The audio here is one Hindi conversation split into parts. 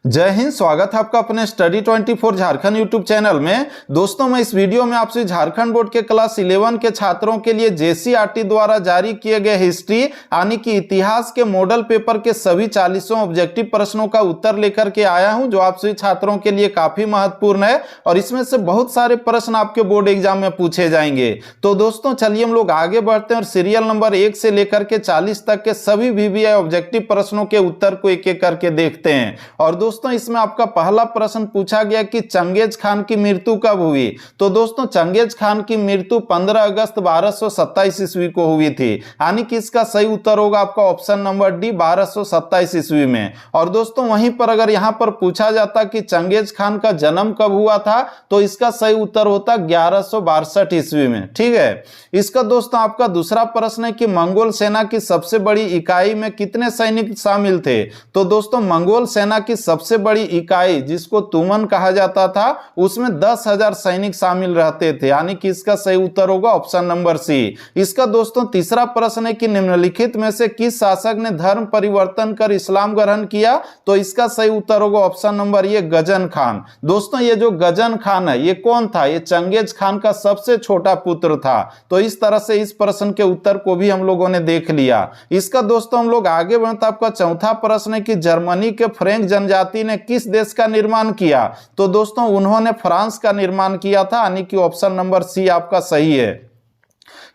जय हिंद। स्वागत है आपका अपने स्टडी 24 झारखंड यूट्यूब चैनल में। दोस्तों, मैं इस वीडियो में आपसे झारखंड बोर्ड के क्लास 11 के छात्रों के लिए जेसीईआरटी द्वारा जारी किए गए हिस्ट्री यानी कि इतिहास के मॉडल पेपर के सभी 40 ऑब्जेक्टिव प्रश्नों का उत्तर लेकर के आया हूं, जो आप सभी छात्रों के लिए काफी महत्वपूर्ण है और इसमें से बहुत सारे प्रश्न आपके बोर्ड एग्जाम में पूछे जाएंगे। तो दोस्तों, चलिए हम लोग आगे बढ़ते हैं और सीरियल नंबर 1 से लेकर के 40 तक के सभी वीवीआई ऑब्जेक्टिव प्रश्नों के उत्तर को एक एक करके देखते हैं। और दोस्तों, इसमें आपका पहला प्रश्न पूछा गया कि चंगेज खान की मृत्यु कब हुई। तो दोस्तों, चंगेज खान की मृत्यु 15 अगस्त 1227 ईस्वी को हुई थी, यानी कि इसका सही उत्तर होगा आपका ऑप्शन नंबर डी, 1227 ईस्वी में। और दोस्तों, वहीं पर अगर यहां पर पूछा जाता कि चंगेज खान का जन्म कब हुआ था, तो इसका सही उत्तर होता 1162 ईस्वी में। ठीक है। इसका दोस्तों आपका दूसरा प्रश्न है कि मंगोल सेना की सबसे बड़ी इकाई में कितने सैनिक शामिल थे। तो दोस्तों, मंगोल सेना की सबसे बड़ी इकाई जिसको तुमन कहा जाता था, उसमें 10,000 सैनिक शामिल रहते थे, यानी कि इसका सही उत्तर होगा ऑप्शन नंबर सी। इसका दोस्तों तीसरा प्रश्न है कि निम्नलिखित में से किस शासक ने धर्म परिवर्तन कर इस्लाम ग्रहण किया। तो इसका सही उत्तर होगा option number A, Gajan Khan. दोस्तों, ये जो गजन खान है ये कौन था? ये चंगेज खान का सबसे छोटा पुत्र था। तो इस तरह से इस प्रश्न के उत्तर को भी हम लोगों ने देख लिया। इसका दोस्तों हम लोग आगे बढ़ते, आपका चौथा प्रश्न है कि जर्मनी के फ्रेंच जनजाति ने किस देश का निर्माण किया। तो दोस्तों, उन्होंने फ्रांस का निर्माण किया था, यानी कि ऑप्शन नंबर सी आपका सही है।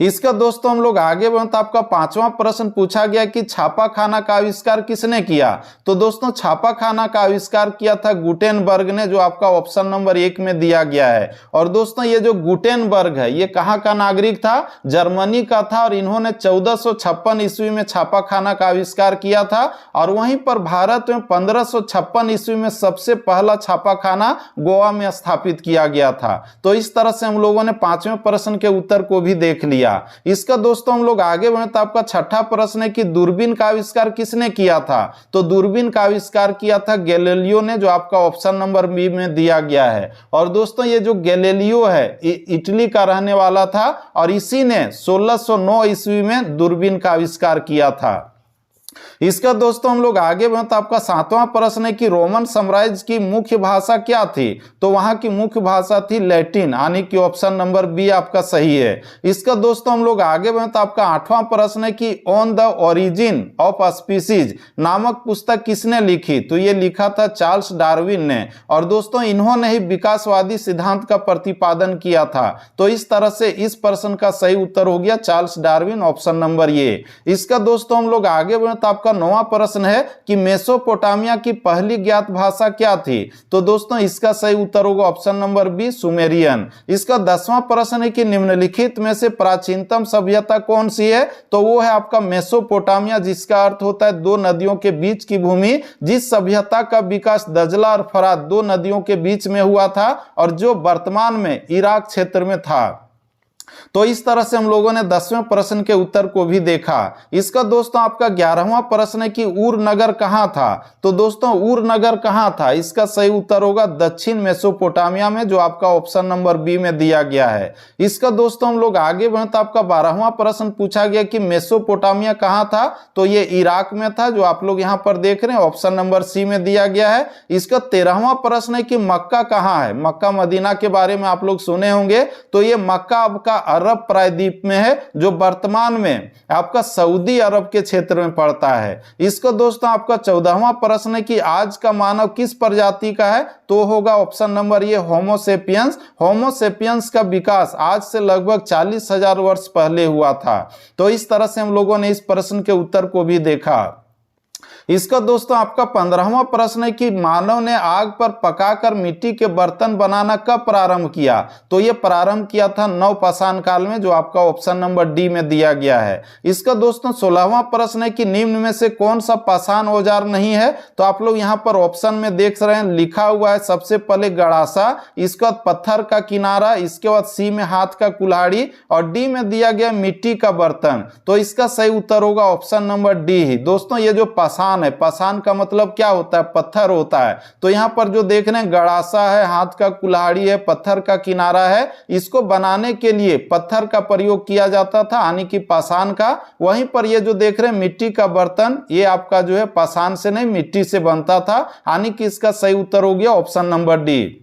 इसका दोस्तों हम लोग आगे बढ़ते, आपका पांचवा प्रश्न पूछा गया कि छापाखाना का आविष्कार किसने किया। तो दोस्तों, छापाखाना का आविष्कार किया था गुटेनबर्ग ने, जो आपका ऑप्शन नंबर 1 में दिया गया है। और दोस्तों, ये जो गुटेनबर्ग है ये कहां का नागरिक था? जर्मनी का था, और इन्होंने 1456 ईस्वी में छापाखाना का आविष्कार किया था। और वहीं पर भारत में 1556 ईस्वी में सबसे पहला छापाखाना गोवा में स्थापित किया गया था। तो इस तरह से हम लोगों ने पांचवें प्रश्न के उत्तर को भी देख लिया। इसका दोस्तों हम लोग आगे बढ़े, तो आपका छठा प्रश्न है कि दूरबीन का आविष्कार किसने किया था। तो दूरबीन का आविष्कार किया था गैलीलियो ने, जो आपका ऑप्शन नंबर बी में दिया गया है। और दोस्तों, ये जो गैलीलियो है इटली का रहने वाला था और इसी ने 1609 ईस्वी में दूरबीन का आविष्कार किया था। इसका दोस्तों हम लोग आगे बढ़े, तो आपका सातवां प्रश्न है कि रोमन साम्राज्य की मुख्य भाषा क्या थी। तो वहां की मुख्य भाषा थी लैटिन, यानी कि ऑप्शन नंबर बी आपका सही है। इसका दोस्तों हम लोग आगे बढ़े, तो आपका आठवां प्रश्न है कि on the origin of species नामक पुस्तक किसने लिखी। तो ये लिखा था चार्ल्स डार्विन ने। और दोस्तों, इन्होंने ही विकासवादी सिद्धांत का प्रतिपादन किया था। तो इस तरह से इस प्रश्न का सही उत्तर हो गया Charles Darwin, option number A. इसका दोस्तों हम लोग आगे बढ़े, तो आपका नौवां प्रश्न है कि मेसोपोटामिया की पहली ज्ञात भाषा क्या थी। तो दोस्तों, इसका सही उत्तर होगा ऑप्शन नंबर बी, सुमेरियन। इसका 10वां प्रश्न है कि निम्नलिखित में से प्राचीनतम सभ्यता कौन सी है। तो वो है आपका मेसोपोटामिया, जिसका अर्थ होता है दो नदियों के बीच की भूमि। जिस सभ्यता का विकास दजला और फरात दो नदियों के बीच में हुआ था और जो वर्तमान में इराक क्षेत्र में था। तो इस तरह से हम लोगों ने 10वें प्रश्न के उत्तर को भी देखा। इसका दोस्तों आपका 11वां प्रश्न है कि ऊर नगर कहां था। तो दोस्तों, ऊर नगर कहां था? इसका सही उत्तर होगा दक्षिण मेसोपोटामिया में, जो आपका ऑप्शन नंबर बी में दिया गया है। इसका दोस्तों हम लोग आगे बढ़े, तो आपका 12वां प्रश्न पूछा गया कि मेसोपोटामिया कहां था। तो ये इराक में था, जो आप लोग यहां पर देख रहे हैं, ऑप्शन नंबर सी में दिया गया है। इसका 13वां प्रश्न है कि मक्का कहां है। मक्का मदीना के बारे में आप लोग सुने होंगे। तो ये मक्का आपका अरब प्रायद्वीप में है, जो वर्तमान में आपका सऊदी अरब के क्षेत्र में पड़ता है। इसको दोस्तों आपका 14वां प्रश्न है कि आज का मानव किस प्रजाति का है। तो होगा ऑप्शन नंबर ये, होमोसेपियंस। होमोसेपियंस का विकास आज से लगभग 40,000 वर्ष पहले हुआ था। तो इस तरह से हम लोगों ने इस प्रश्न के उत्तर को भी देखा। इसका दोस्तों आपका 15वां प्रश्न है कि मानव ने आग पर पकाकर मिट्टी के बर्तन बनाना कब प्रारंभ किया। तो यह प्रारंभ किया था नवपाषाण काल में, जो आपका ऑप्शन नंबर डी में दिया गया है। इसका दोस्तों 16वां प्रश्न है कि निम्न में से कौन सा पाषाण औजार नहीं है। तो आप लोग यहां पर ऑप्शन में देख रहे हैं, लिखा हुआ है सबसे पहले गड़ासा, इसके बाद पत्थर का किनारा, इसके बाद सी में हाथ का कुल्हाड़ी और डी में दिया गया मिट्टी का बर्तन। तो इसका सही उत्तर होगा ऑप्शन नंबर डी ही। दोस्तों, ये जो पाषाण पाषाण है, पाषाण का मतलब क्या होता है, पत्थर होता है। तो यहाँ पर जो देख रहे हैं गड़ासा है, हाथ का कुल्हाड़ी है, पत्थर का किनारा है, इसको बनाने के लिए पत्थर का प्रयोग किया जाता था यानी कि पाषाण का। वहीं पर ये जो देख रहे हैं मिट्टी का बर्तन, ये आपका जो है पाषाण से नहीं मिट्टी से बनता था, यानी कि इसका सही उत्तर हो गया ऑप्शन नंबर डी।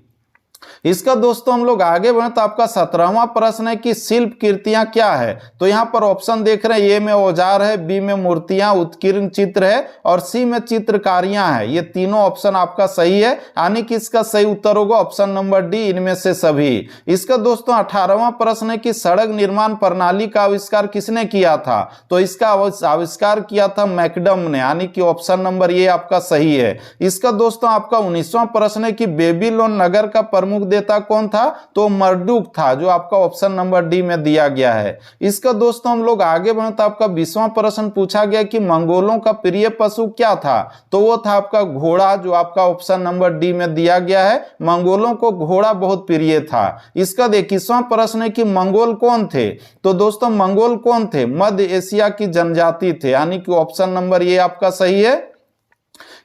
इसका दोस्तों हम लोग आगे बढ़े तो आपका 17वां प्रश्न है कि शिल्प कृतियां क्या है। तो यहाँ पर ऑप्शन देख रहे हैं, ए में औजार है, बी में मूर्तियां उत्कीर्ण चित्र है और सी में चित्रकारियां है। ये तीनों ऑप्शन आपका सही है, यानी कि इसका सही उत्तर होगा ऑप्शन नंबर डी, इनमें से सभी। इसका दोस्तों 18वां प्रश्न है कि सड़क निर्माण प्रणाली का आविष्कार किसने किया था। तो इसका आविष्कार किया था मैकडम ने, यानी कि ऑप्शन नंबर ए आपका सही है। इसका दोस्तों आपका 19वां प्रश्न है कि बेबीलोन नगर का प्रमुख देवता कौन था। तो मर्डुक था, जो आपका ऑप्शन नंबर डी में दिया गया है। इसका दोस्तों हम लोग आगे बढ़े तो आपका 20वां प्रश्न पूछा गया कि मंगोलों का प्रिय पशु क्या था। तो वो था आपका घोड़ा, जो आपका ऑप्शन नंबर डी में दिया गया है। मंगोलों को घोड़ा बहुत प्रिय था। इसका 21वां प्रश्न है कि मंगोल कौन थे। तो दोस्तों मंगोल कौन थे, मध्य एशिया की जनजाति थे, यानी कि ऑप्शन नंबर ये आपका सही है।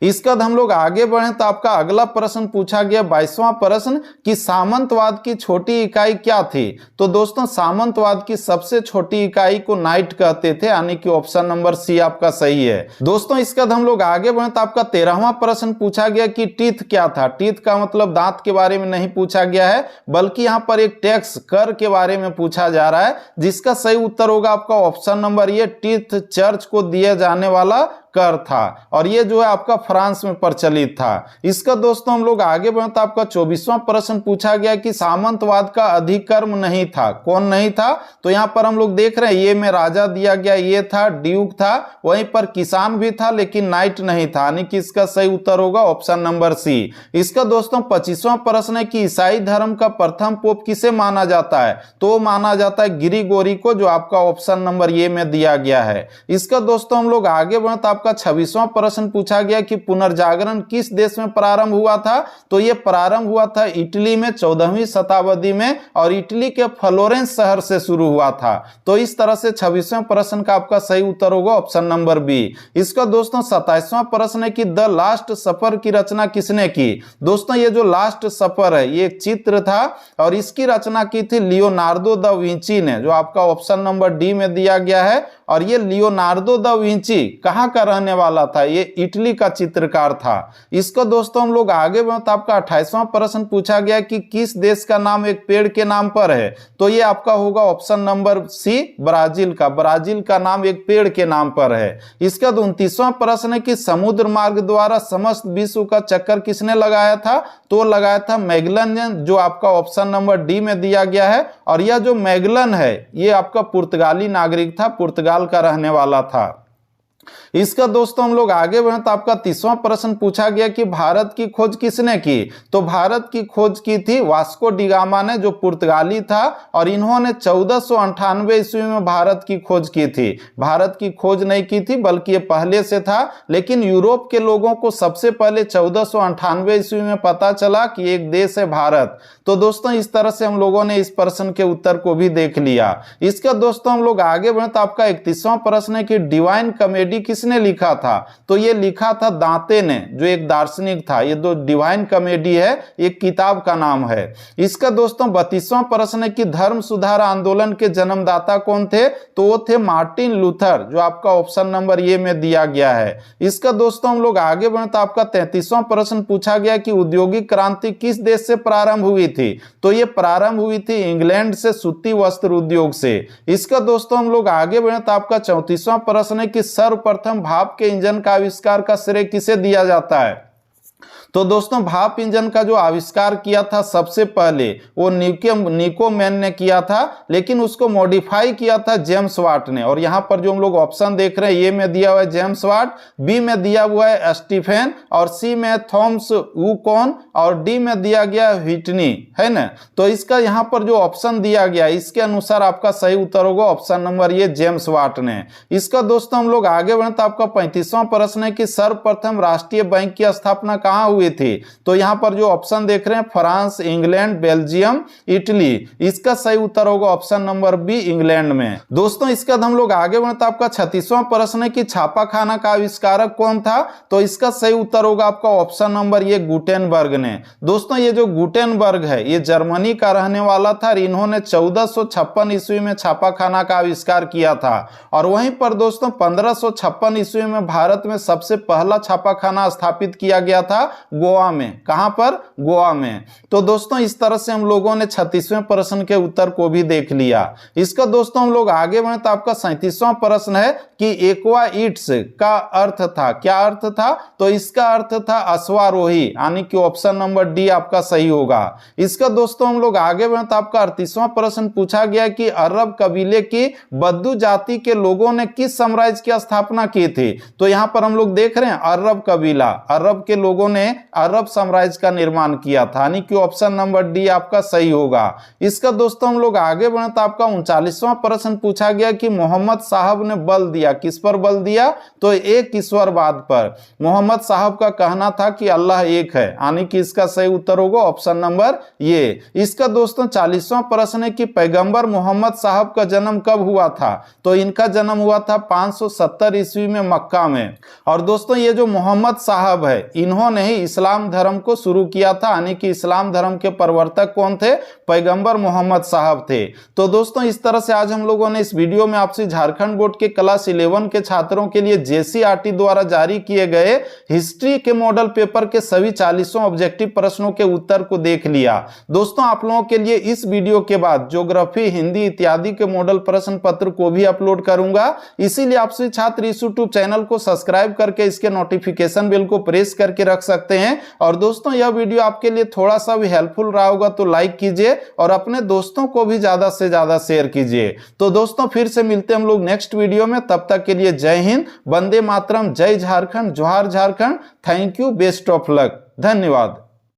इसका हम लोग आगे बढ़े तो आपका अगला प्रश्न पूछा गया 22वां प्रश्न कि सामंतवाद की छोटी इकाई क्या थी। तो दोस्तों सामंतवाद की सबसे छोटी इकाई को नाइट कहते थे, यानी कि ऑप्शन नंबर सी आपका सही है। दोस्तों इसका हम लोग आगे बढ़े तो आपका 13वां प्रश्न पूछा गया कि टीथ क्या था। टीथ का मतलब दांत के बारे में नहीं पूछा गया है, बल्कि यहाँ पर एक टैक्स कर के बारे में पूछा जा रहा है, जिसका सही उत्तर होगा आपका ऑप्शन नंबर ये, टीथ चर्च को दिया जाने वाला कर था और ये जो है आपका फ्रांस में प्रचलित था। इसका दोस्तों हम लोग आगे बढ़े तो आपका 24वां प्रश्न पूछा गया कि सामंतवाद का अधिकर्म नहीं था, कौन नहीं था। तो यहां पर हम लोग देख रहे हैं ये में राजा दिया गया, ये था ड्यूक था, वहीं पर किसान भी था लेकिन नाइट नहीं था, यानी कि इसका सही उत्तर होगा ऑप्शन नंबर सी। इसका दोस्तों 25वां प्रश्न है कि ईसाई धर्म का प्रथम पोप किसे माना जाता है। तो माना जाता है ग्रिगोरी को, जो आपका ऑप्शन नंबर ए में दिया गया है। इसका दोस्तों हम लोग आगे बढ़े तो आपका 26वां प्रश्न पूछा गया कि पुनर्जागरण किस देश में प्रारंभ हुआ था। तो यह प्रारंभ हुआ था इटली में 14वीं शताब्दी में और इटली के फ्लोरेंस शहर से शुरू हुआ था। तो इस तरह से 26वें प्रश्न का आपका सही उत्तर होगा ऑप्शन नंबर बी। इसका दोस्तों 27वां प्रश्न है कि द लास्ट सफर की रचना किसने की। दोस्तों ये जो लास्ट सफर है ये एक चित्र था और इसकी रचना की थी लियोनार्डो दा विंची ने, जो आपका ऑप्शन नंबर डी में दिया गया है। और ये लियोनार्डो दा विंची कहां का रहने वाला था, ये इटली का चित्रकार था। इसको दोस्तों हम लोग आगे बढ़े तो आपका 28वां प्रश्न पूछा गया कि किस देश का नाम एक पेड़ के नाम पर है। तो ये आपका होगा ऑप्शन नंबर सी, ब्राजील का। ब्राजील का नाम एक पेड़ के नाम पर है। इसका 29वां प्रश्न है कि समुद्र मार्ग द्वारा समस्त विश्व का चक्कर किसने लगाया था। तो लगाया था मैगलन ने, जो आपका ऑप्शन नंबर डी में दिया गया है। और यह जो मैगलन है ये आपका पुर्तगाली नागरिक था, पुर्तगाल का रहने वाला था। इसका दोस्तों हम लोग आगे बढ़े तो आपका 30वां प्रश्न पूछा गया कि भारत की खोज किसने की। तो भारत की खोज की थी वास्को डी गामा ने, जो पुर्तगाली था और इन्होंने 1498 ईस्वी में भारत की खोज की थी। भारत की खोज नहीं की थी बल्कि ये पहले से था, लेकिन यूरोप के लोगों को सबसे पहले 1498 ईस्वी में पता चला कि एक देश है भारत। तो दोस्तों इस तरह से हम लोगों ने इस प्रश्न के उत्तर को भी देख लिया। इसका दोस्तों हम लोग आगे बढ़े तो आपका 31वां प्रश्न है कि डिवाइन कॉमेडी किसने लिखा था। तो ये लिखा था दांते ने, जो एक दार्शनिक था। ये दो डिवाइन कॉमेडी है, एक किताब का नाम है। इसका दोस्तों 32वां प्रश्न है कि धर्म सुधार आंदोलन के जन्मदाता कौन थे। तो वो थे मार्टिन लूथर, जो आपका ऑप्शन नंबर ए में दिया गया है। इसका दोस्तों हम लोग आगे बढ़े तो आपका 33वां प्रश्न पूछा गया कि औद्योगिक क्रांति किस देश से प्रारंभ हुई थी। तो ये प्रारंभ हुई थी इंग्लैंड से, सूती वस्त्र उद्योग से। इसका दोस्तों हम लोग आगे बढ़े तो आपका 34वां प्रश्न है कि सर्वप्रथम भाप के इंजन का आविष्कार का श्रेय किसे दिया जाता है। तो दोस्तों भाप इंजन का जो आविष्कार किया था सबसे पहले वो निकोमेन ने किया था, लेकिन उसको मॉडिफाई किया था जेम्स वाट ने। और यहाँ पर जो हम लोग ऑप्शन देख रहे हैं, ए में दिया हुआ है जेम्स वाट, बी में दिया हुआ है स्टीफेन, और सी में थॉमस वुकॉन, और डी में दिया गया व्हिटनी, है ना। तो इसका यहाँ पर जो ऑप्शन दिया गया इसके अनुसार आपका सही उत्तर होगा ऑप्शन नंबर ये, जेम्स वाट ने। इसका दोस्तों हम लोग आगे बढ़े तो आपका 35वां प्रश्न है कि सर्वप्रथम राष्ट्रीय बैंक की स्थापना कहाँ हुई हुई थी? तो यहाँ पर जो ऑप्शन देख रहे हैं फ्रांस, इंग्लैंड, बेल्जियम, इटली, इसका सही उत्तर होगा ऑप्शन नंबर बी, इंग्लैंड में। दोस्तों इसके बाद हम लोग आगे बढ़े तो आपका 36वां प्रश्न है कि छापाखाना का आविष्कारक कौन था? तो इसका सही उत्तर होगा आपका ऑप्शन नंबर ये, गुटेनबर्ग ने। दोस्तों ये जो गुटेनबर्ग है ये जर्मनी का रहने वाला था और इन्होंने 1456 ईस्वी में छापाखाना का आविष्कार किया था। और वहीं पर दोस्तों 1556 ईस्वी में भारत में सबसे पहला छापाखाना स्थापित किया गया था गोवा में। कहां पर? गोवा में। तो दोस्तों इस तरह से हम लोगों ने 36वें प्रश्न के उत्तर को भी देख लिया। इसका दोस्तों हम लोग आगे बढ़े तो आपका 37वां प्रश्न है कि एक्वाइट्स का अर्थ था, क्या अर्थ था? तो इसका अर्थ था अश्वारोही, यानी कि ऑप्शन नंबर डी आपका सही होगा। इसका दोस्तों हम लोग आगे बढ़े तो आपका 38वां प्रश्न पूछा गया कि अरब कबीले की बद्दू जाति के लोगों ने किस साम्राज्य की स्थापना की थी? तो यहां पर हम लोग देख रहे हैं अरब कबीला, अरब के लोगों ने अरब साम्राज्य का निर्माण किया था, यानी कि ऑप्शन नंबर डी आपका सही होगा। इसका दोस्तों हम लोग आगे बढ़े तो आपका 39वां प्रश्न पूछा गया कि मोहम्मद साहब ने बल दिया, किस पर बल दिया? तो एक ईश्वरवाद पर। मोहम्मद साहब का कहना था कि अल्लाह एक है, यानी कि इसका सही उत्तर होगा ऑप्शन नंबर ये। इसका दोस्तों 40वां प्रश्न है कि पैगंबर मोहम्मद साहब का जन्म कब हुआ था? तो इनका जन्म हुआ था 570 ईस्वी में मक्का में। और दोस्तों ये जो मोहम्मद साहब है इन्होंने ही इस्लाम धर्म को शुरू किया था, यानी कि इस्लाम धर्म के प्रवर्तक कौन थे? पैगंबर मोहम्मद साहब थे। तो दोस्तों इस तरह से आज हम लोगों ने इस वीडियो में आपसे झारखंड बोर्ड के क्लास 11 के छात्रों के लिए जेसीईआरटी द्वारा जारी किए गए हिस्ट्री के मॉडल पेपर के सभी 40 ऑब्जेक्टिव प्रश्नों के उत्तर को देख लिया। दोस्तों आप लोगों के लिए इस वीडियो के बाद ज्योग्राफी, हिंदी इत्यादि के मॉडल प्रश्न पत्र को भी अपलोड करूंगा, इसीलिए आप सभी छात्र इस यूट्यूब चैनल को सब्सक्राइब करके इसके नोटिफिकेशन बेल को प्रेस करके रख सकते हैं। और दोस्तों यह वीडियो आपके लिए थोड़ा सा भी हेल्पफुल रहा होगा तो लाइक कीजिए और अपने दोस्तों को भी ज्यादा से ज्यादा शेयर कीजिए। तो दोस्तों फिर से मिलते हैं हम लोग नेक्स्ट वीडियो में, तब तक के लिए जय हिंद, वंदे मातरम, जय झारखंड, जोहार Jharkhand, thank you, best of luck, धन्यवाद।